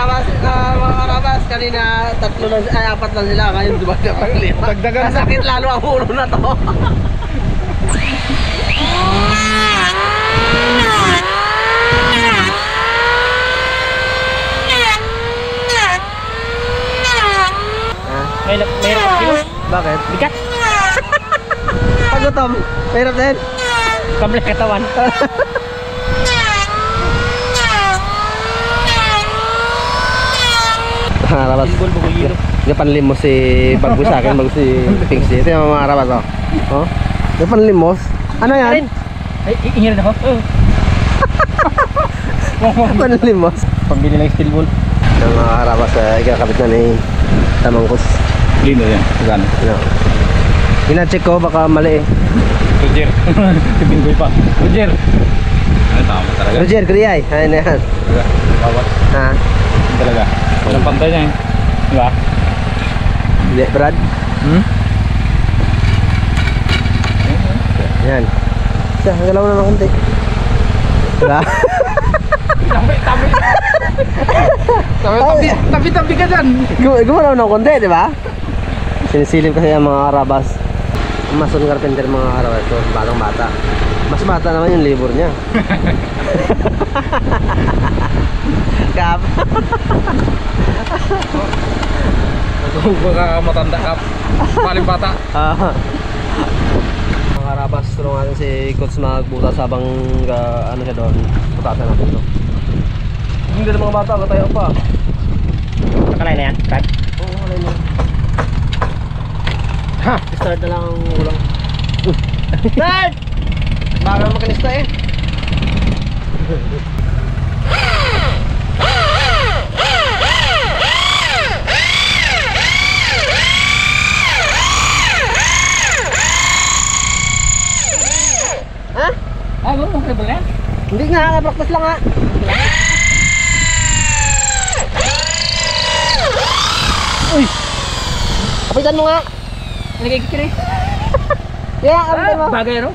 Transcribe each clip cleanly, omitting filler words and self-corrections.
mga karabas, kanina tatlo lang, ay apat lang sila, ngayon dumagang pang lima. Dagdagan na. Masakit lalo ang ulo na to. May kilo. Bakit? Bigat. Pagutom, mahirap din. Kamlek katawan. Karabas, yung panlimos si bago sa akin, bago si Pingsy. Ito yung mga karabas, oh. Oh? Yung panlimos? Ano yan? Ay, ingin na ako. Panlimos? Pambili ng steel ball. Yung mga karabas, ikakabit na ni Tamangkos. Lino yan. Gano? Ano? Ina-check ko, baka mali eh. Roger. Tibinggoy pa. Roger. Ano tama talaga? Roger, Kriyay. Ayun na yan. Bawat. Ha? Talaga. Walang pantay niya eh. Diba? Hindi, Brad. Yan. Siya, galaw na ng konti. Diba? Tabi ka dyan. Gumalaw ng konti, diba? Sinisilip kasi ang mga karabas. Mason carpenter mga karabas. So, batang bata. Mas bata naman yung labor niya. Kap. Kung baka matanda ka, paling bata. Mga karabas, tulungan natin si Coach magbutas habang ano siya doon. Putasan natin ito. Hindi na mga bata, tayo pa. Nakalay na yan, Brad. Oo, alay na. Ha! Start na lang ang ulang. Start! Bago ang makinista eh. Ha? Ah, gano'n mong cable na yan? Hindi nga, practice lang nga. Uy! Kapitan mo nga. Nagkikikiri. Yeah, kapitan mo. Bagay no?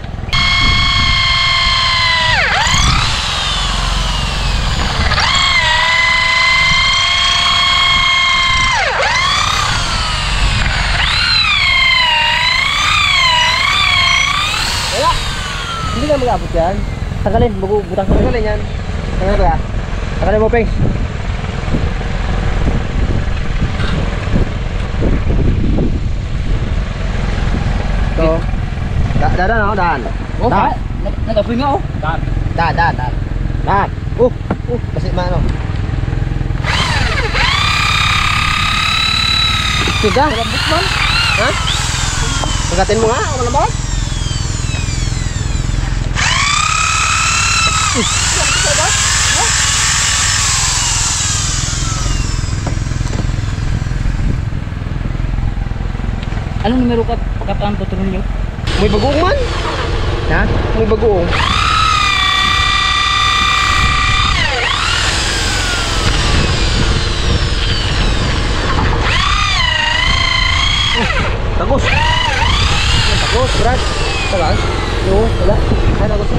Wala. Hindi na mag-abot yan. Tagalin, butang sa Tagalin yan. Tagalin ba? Tagalin mo, Peng. So, dadan ako, dahan. Oh, nag-apoy nga oh. Dahan. Dahan. Kasi maano. Tiga? Malambot man. Ha? Pagatin mo nga, ako malambot. Anong numero ka pagkataan tutulong nyo? May bagoong man. Ha? May bagoong. Tagos. Tagos, Brad. Tagas? Oo, wala. Ay, tagos.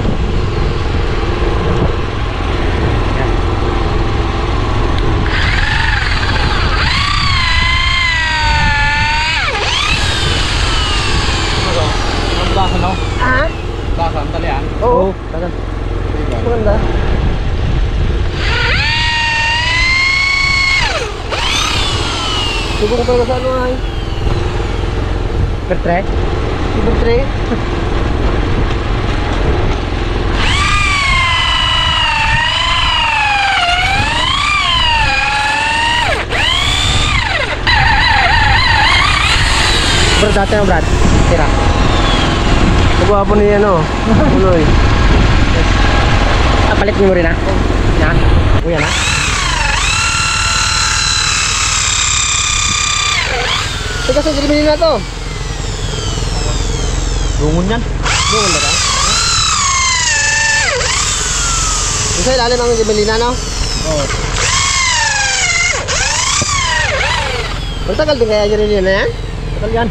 Basa no? Ah? Basa ang talian. Oo. Tagas. Maganda. Subo ko pala sa ano ay. Bertre? Super 3. Brad, dati ang Brad. Tira. Nagwapo niya ano. Unoy. Palit mo rin ha? Na? Uyan ha? Teka, saan silipin na to? Lungon yan. Doon ba ka? Yung sa ilalim ang Gemelina, no? Oo. Magtagal din kaya Gemelina na yan? Tagal yan.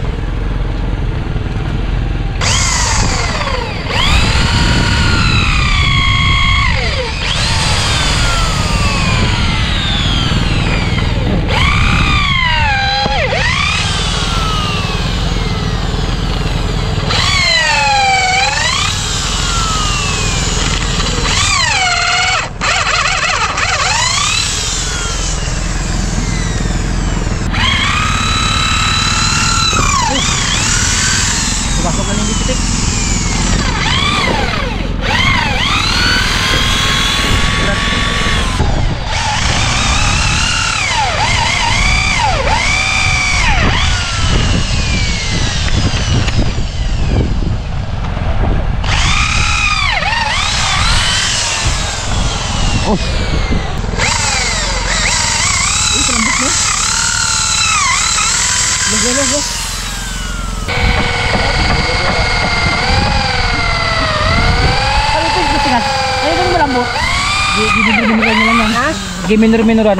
Oh. Uy, kalambot mo. Maglalog. Ano ito yung gusto nga? Ano ito yung malambot? Giminor-minoran nyo lang yan. Ha? Giminor-minoran.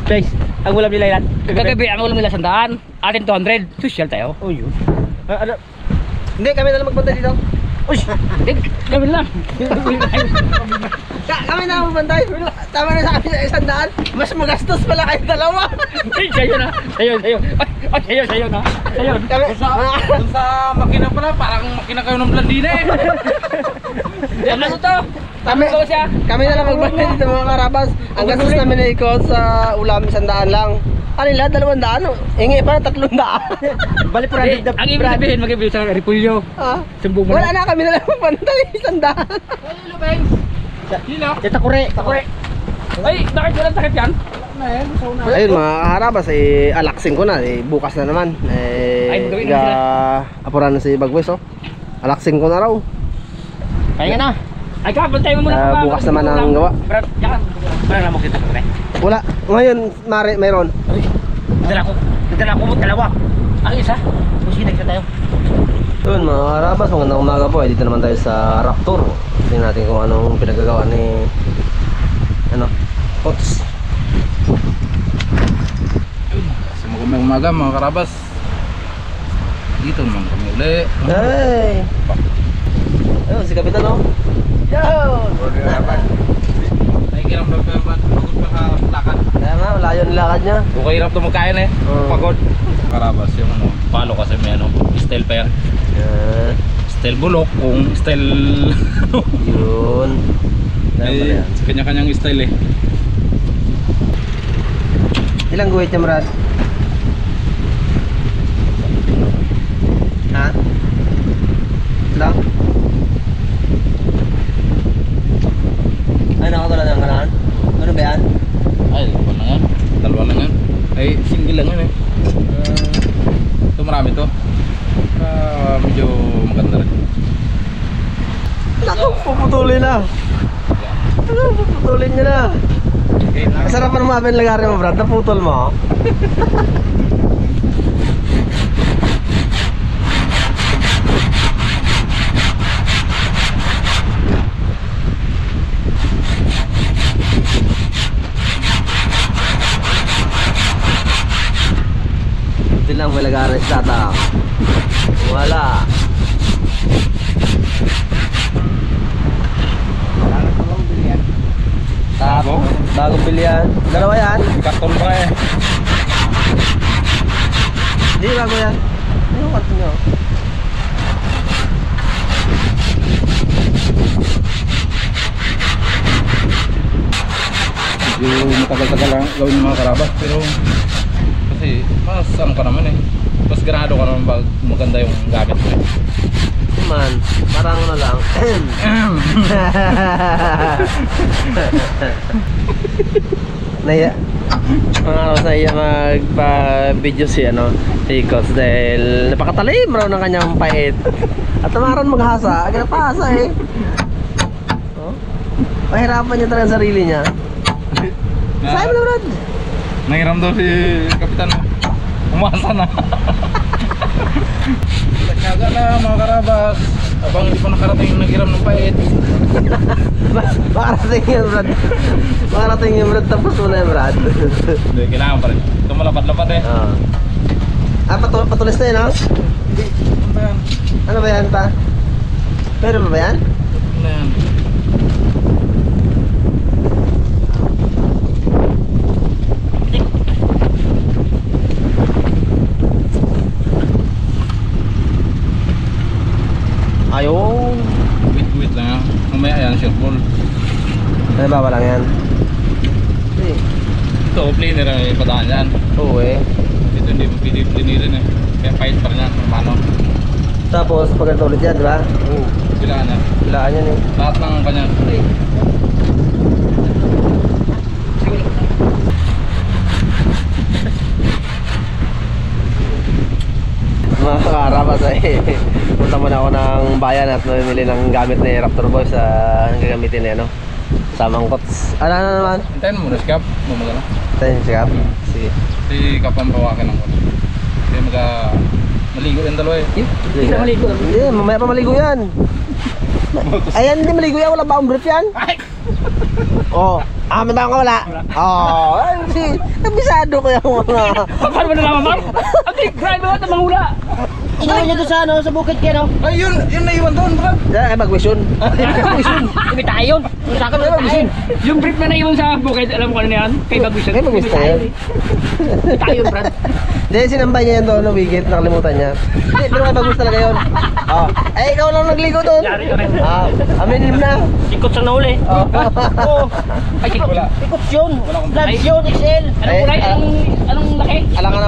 Guys, ang ulam nila yan. Kagabi, ang ulam nila 100. Atin 200. Social tayo. Oh, yun. Ano? Hindi, kami na lang magbantay dito. Uy! Gawin lang. Kami na lang magbantay. Tama na sa akin sa 100. Mas magastos pala kayo dalawa. Ay, sa'yo na. Sa'yo. Ay, sa'yo na. Sa'yo. Kami, Dun sa makina pala, parang makina kayo ng blandina eh. Ano to? Kami, Ano siya? kami na lang magbantay dito mga karabas. Ang gastos namin na ikot sa ulam 100 lang. Ano nila? 200. Hingi pa na 300. Bali po Hindi, ang ibig sabihin, mag-ibig sa repulyo. Ah. Sumbong mo Wala na, kami na lang magbantay 100. Sino? Takure. Ay, bakit walang takip yan? Ayun mga kaharabas, alaksin ko na, bukas na naman. Ay, gawin na sila. Apuran na si Bagwes, oh. Alaksin ko na raw. Kaya na. Ay, kapantay mo muna. Bukas naman ang gawa. Brad, yan. Parang naman kita ko, Wala, ngayon, mayroon. Nagdala ko mo dalawa. Ang isa, musinig na tayo. Yun mga kaharabas, magandang umaga po. Dito naman tayo sa Raptor. Tingnan natin kung anong pinagagawa ni Pots. So magandang umaga mga karabas. Dito naman kami uli. Hey! Ayun, si Kapitan, oh. Yo! Ay kiram lang pero pagod pa ka lakad. Kaya nga, wala yun lakad niya. Okay hirap to magkain eh. Pagod. Karabas yung ano, palo kasi may ano, style pa yan. Yan. Style bulok kung style Yun. may kanya-kanyang style eh. Ilang guhit niya, Brad? Ha? Ilang? Ay, nakatulad ng kalaan? Ano ba yan? Ay, dalawa lang yan. Ay, single lang yan eh. Ito marami to. Medyo maganda rin. Naku, puputulin na. Puputulin niya na. Okay, Masarap pa naman ang lagari mo, Brad. Naputol mo. Ito lang may lagari sa tata. Wala. Bago? Bagong bilihan. Dalawa yan? karton pa eh. Hindi, bago yan. Ano karton nyo? Medyo matagal-tagal lang gawin yung mga karabas pero kasi mas ano ka naman eh. Mas ganado ka naman pag maganda yung gamit mo eh. Man, parang ano lang. Naya. Mga araw sa iya magpa-video si si Coach dahil napakatalim raw ng kanyang pait. At tamaran maghasa, agad pahasa eh. Oh. Pahirapan niya talaga ang sarili niya. Sa'yo mo na, Brad. Nangiram daw si Kapitan. Umasa na. Nagkaga na mga karabas. Abang hindi pa nakarating naghiram ng pait. Makarating yan, Brad. Makarating yan, Brad. Tapos mo na yan, Brad. Hindi, kailangan pa rin. Ito malapad-lapad eh. Patulis na yun, ha? Ano ba yan? Ano ba yan, pa? Pero ba yan? Ano yan? Ayun. Wait lang yan. Mamaya yan, short ball. Ano ba lang yan? Hindi. Ito, planer ang ipadaan yan. Oo eh. Dito hindi mo pwede planirin eh. Kaya pahit pa rin yan, normano. Tapos pag ganito ulit yan, di ba? Kailangan yan. Bilaan yan eh. Lahat ng kanya. Mga karabas eh. Punta muna ako ng bayan at mamimili ng gamit ni Raptor Boys sa gagamitin niya, no? Samang kots. Ano naman? Hintayin mo muna si Kap. Bumaga na. Tayo siya. Sige. Si Kap ang bawakin ng kots. Kasi maligo yung dalawa eh. Hindi na maligo. Hindi, mamaya pa maligo yan. Ayan, hindi maligo yan. Wala baong brief yan. Oh, may baong ka wala? Oh, ay, kabisado ko yung mga. Paano mo nalaman, ma'am? Ang grind mo ito, manghula. Tingnan niya doon sa, sa bukid kaya, no? Ay, yun naiwan doon, Brad. Diyan kay mag-mission. Hindi tayo yun. Sa akin na yun. Yung brief na naiwan sa bukid, alam mo kung ano na yan? Kay Bagwisan. Kay Bagwisan yan. Hindi tayo yun, Brad. Hindi, sinambay niya yun doon, no, wigit, nakalimutan niya. Hindi, pero kay Bagus talaga yun. Oh, ay, ikaw lang nagligo doon. Yari ka rin. Aminin mo na. Sikot sa nahuli. Oh. Ay, sikot. Wala. Sikot yun. Wala akong Vlogs yun, XL. Anong kulay? Anong laki? Alangan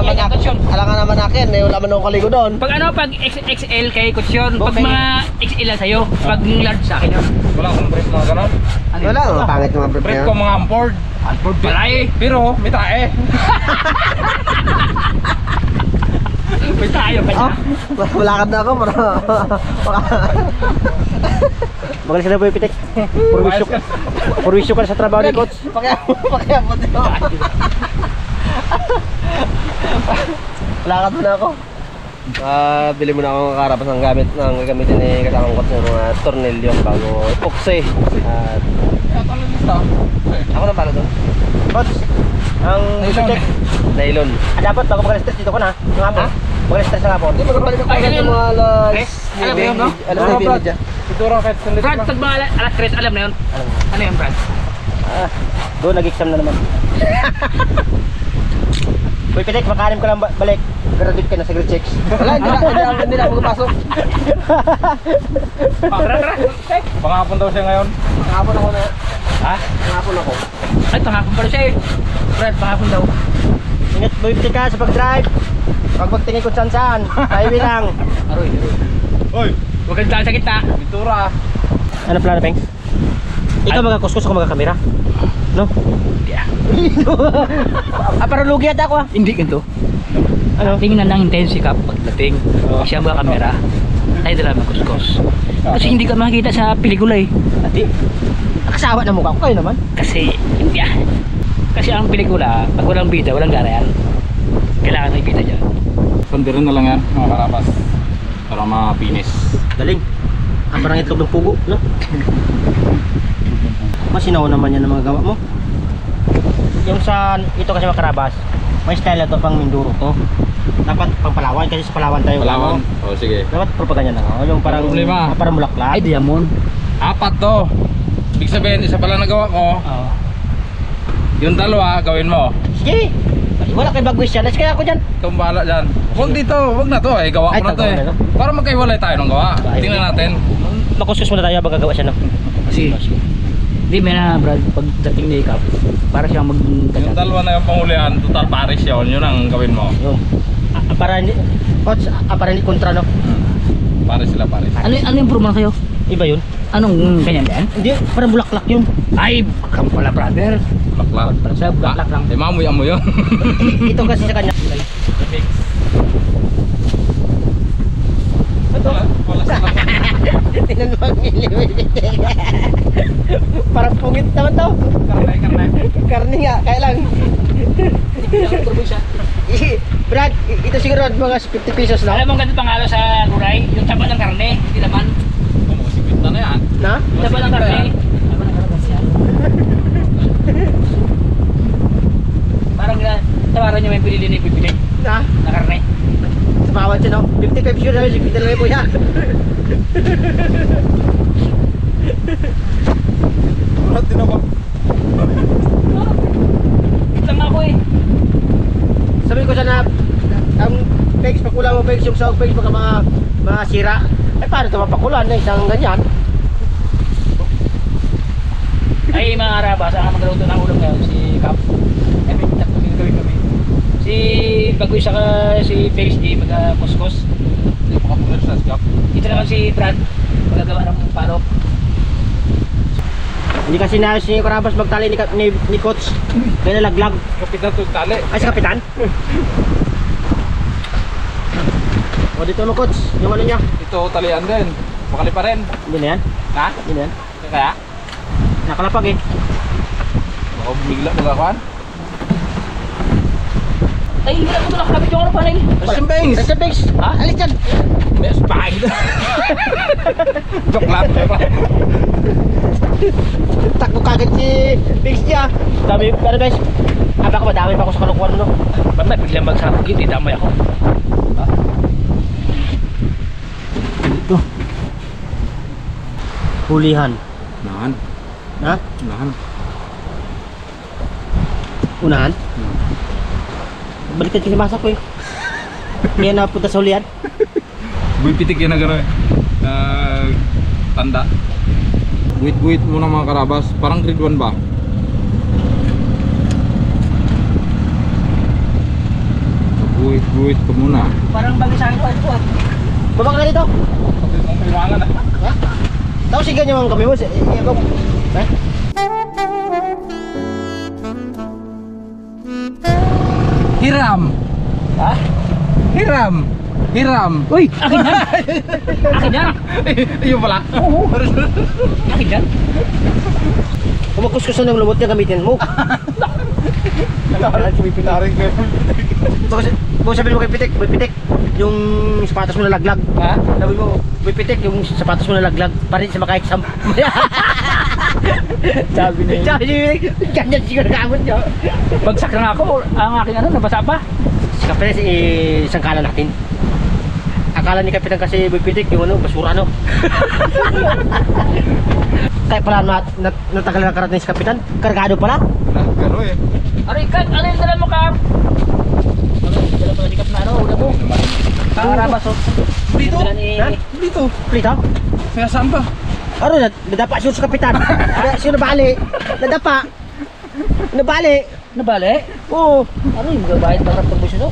naman akin, eh, wala man akong kaligo doon. Pag ano, pag XL kay Coach yun. Pag mga XL lang sa'yo. Pag large sa akin yun. Wala akong brief mga ganon. Wala, pangit yung mga brief Brief niya. ko mga ampord. Alford pala eh. Pero may tae. May tayo pa siya. Malakad na ako, Magaling sila po yung pitik. Purwisyo ka na sa trabaho ni Coach. Pakiabot yun. Lakad mo na ako. Bili mo na akong karapas ng gamit ng gagamitin ni kasamang Coach ng mga tornilyo bago ipukse. At Kaya talagang lista. ako na pala doon. Coach, ang pitik. Nylon. Dapat bago mag-stress dito ko na. Yung hapon. Mag-stress na hapon. Hindi, magpapalik ako agad ng mga alas Alam mo yun, no? Alas Oo, 9 Brad. media. Siguro kahit sa Brad, pag mga alas 3, alam na yun. Ano yun, Brad? Doon, nag-exam na naman. Uy, pitik, makalim ka lang balik. Graduate ka na sa grade 6. Wala, hindi na ako magpasok. Pangapon daw siya ngayon. Nakapon ako na. Ha? Nakapon ako. Ay, pangakon pala siya eh. Brad, pangakon daw. Ingat, boy, pitik ka sa pag-drive. Huwag magtingin kung saan-saan. Highway lang. Aroy. Oy, Huwag kang daan sa kita. bitura. Ano plano, Pengs? Ikaw magakuskus ako magakamera. No? Yeah. Para lugi at ako ah. Hindi ganito. Ano? Tingnan lang intense si Kap pagdating. Siya mga kamera. Tayo dala magkuskus. Kasi hindi ka makikita sa pelikula eh. Ati, nakasawa na mukha ko. Kayo naman. Kasi, hindi ah. Kasi ang pelikula, pag walang bida, walang gara yan. Kailangan may bida dyan. Pandirin na lang yan, mga karapas. Para mapinis. Galing. Ang parang itlog ng pugo, no? Masinaw naman yan ang mga gawa mo. Yung sa, ito kasi mga karabas, may style na to pang Minduro to. Dapat pang Palawan, kasi sa Palawan tayo. Palawan? ano, O sige. Dapat propaganda na. Yung parang, Problema. parang mulaklak. Ay, diamond. 4 to. Ibig sabihin, isa pala nagawa ko. Oo. Yung dalawa, gawin mo. Sige. Wala kay Bagwis yan. Let's kaya ako dyan. Ikaw ang bahala dyan. Huwag dito, huwag na to eh. Gawa Ay, ko na to gawa eh. na, no? Para magkahiwalay tayo ng gawa. Ay. Tingnan natin. Makuskus muna tayo baga gawa siya, no? Sige. Hindi, may na Brad, pagdating ni Kap, para siyang Yung dalawa na yung pangulihan, total pares yun. Yun ang gawin mo. Yun. Para hindi, coach, para hindi kontra, no? Pares sila, pares. Ano yung promo kayo? Iba yun. Anong ganyan din? Hindi, parang bulaklak yun. Ay, kang pala brother. Laklak. Sa bulaklak lang. Eh, mamoy-amoy yun. Ito kasi sa kanya. Ito, wala sa laklak. Tinan mo ang parang pungit naman to. Karne. Karne nga, kaya lang. Brad, ito siguro mga 50 pesos na. Alam mo ang ganito pangalo sa gulay? Yung taba ng karne, hindi naman. Umusikip na yan. Na? Yung taba ng karne. Taba ng karne siya. Parang tawaran niyo may pinili ni Pipili Na? na karne. Sa bawat siya, no? 55 sure na 50 lang po yan. Ulat din ako. Lang ako eh. Sabi ko sana, ang pegs, pakulang mo pegs, yung sahog pegs, baka mga sira. Eh, paano ito mapakulan na isang ganyan? Ay mga araba, saan magluto ng ulam ngayon? Si Kap. Ay, may tatlo gawin kami. Si Bagoy saka si Felix G mag-kuskus. Hindi pa kapunod sa skap. Ito naman si Brad, magagawa ng palok. Hindi kasi na si Karabas magtali ni Coach. Kaya nalaglag. Kapitan to tali. Ay, si Kapitan. O, dito mo, Coach. Yung ano niya. Ito, talian din. Makali pa rin. Hindi na yan. Ha? Hindi na yan. Kaya? Nakalapag eh. Baka bigla magakuan. Ay, hindi na ko ito nakakabit yung ano panel. Simbeng! Receptex! Ha? Alis dyan! May spine! Joke lang, joke lang. Takbo kagad si Bix niya. Dami, ano guys? Aba ko madami pa ako sa kalukuhan mo no? Ba't may biglang magsarap hindi damay ako? Ito. Hulihan. Nahan, Ha? nahan. Unahan? Balikan kasi masak ko eh. Kaya napunta sa hulihan. Buwipitik yan na gano'n eh. Tanda. Buwit-buwit muna mga karabas. Parang grade 1 ba? Buwit-buwit ko muna. Parang bagay sa akin pa ito ah. Baba ka na dito. Kapit mong kailangan ah. Ha? Tapos sigan yung kami mo. Ha? Hiram! Ha? Hiram! Hiram! Uy! Akin yan! Akin yan! Ayun pala. Oo! Akin yan! Kung magkuskusan ng lumot niya gamitin mo. Pinaring ko. Kung sabihin mo kay Pitik, Boy Pitik, yung sapatos mo nalaglag. Ha? Sabi mo, Boy Pitik, yung sapatos mo nalaglag, pa rin sa maka-exam. Sabi niya. Sabi niya, ganyan siguro kamot niyo. Bagsak na nga ako. Ang aking ano, nabasa pa. Si Kapitan, isang kala natin. Akala ni Kapitan kasi Boy Pitik, yung ano, basura ano. Kaya pala natagal na karating si Kapitan, kargado pala. Gano'n eh. Aray, Kat! Ano yung dala mo, Kap? Ano yung dala mo na dikap na ano? Ulam mo? Kakarabas, oh. Dito? Yung dala ni... Ha? Dito? Plito? Kaya saan ba? Ano, nadapa siya sa Kapitan. Siya nabali. Nadapa. Nabali. Nabali? Oo. Ano yung magabayad para pag-busyo, no?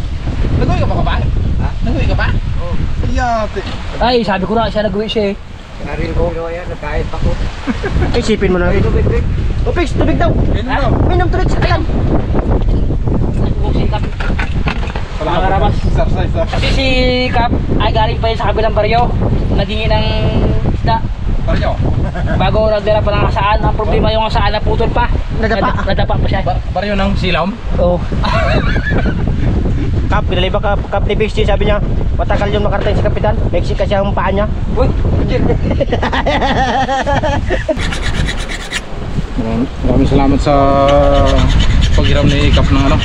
Nag-uwi ka pa ba? Ha? Nag-uwi ka pa? Oo. Yate. Ay, sabi ko na, siya nag-uwi siya eh. Naril ko. Nagkahit pa ko. Isipin mo na. O, Pix, tubig daw. Ayun na. Minom tubig sa Kapitan. Nag-uwi si Kap. Mga karabas. Exercise ah. Kasi si Kap ay galing pa yun sa kabilang baryo. Naghingi ng isda. Paryo. Bago nagdala pa ng asaan. Ang problema yung asaan na putol pa. Nadapa. Nadapa pa siya. Paryo ng silom. Oo. Kap, pinaliba ka, Kap ni Pix, sabi niya, matagal yung makarating sa Kapitan. Pexi kasi ang paa niya. Uy! Maraming salamat sa paghiram ni Kap ng ano.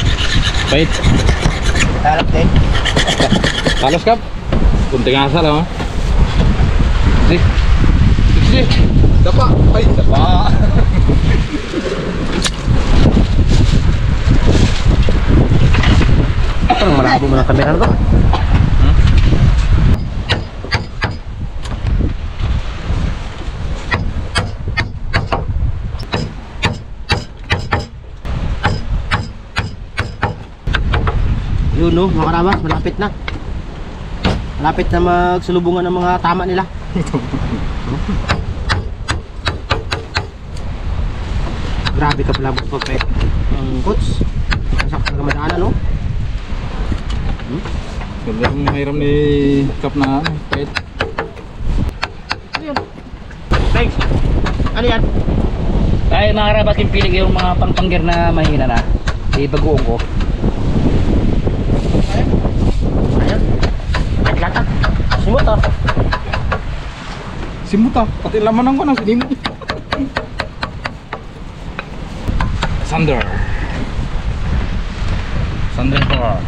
Bait. Talap din. Talos Kap. Kunting asa lang oh. Sige. Sige. Dapa. Ay, dapa. Parang malabo mo ng kamera ko. Yun no, mga karabas, malapit na. Malapit na magsulubungan ng mga tama nila. Grabe ka pala pagpapet. Ang coach. Masakit ka madaanan no? Ganda yung hiram ni Kap na ano. Bait. Thanks. Ano yan? Ay, mga karabas, yung pilig yung mga pangpanggir na mahina na. Ibagoong ko. Ayan. Naglata. Simot ah. Simuta. Pati laman ko ng sinimut. Sander. Sander bar.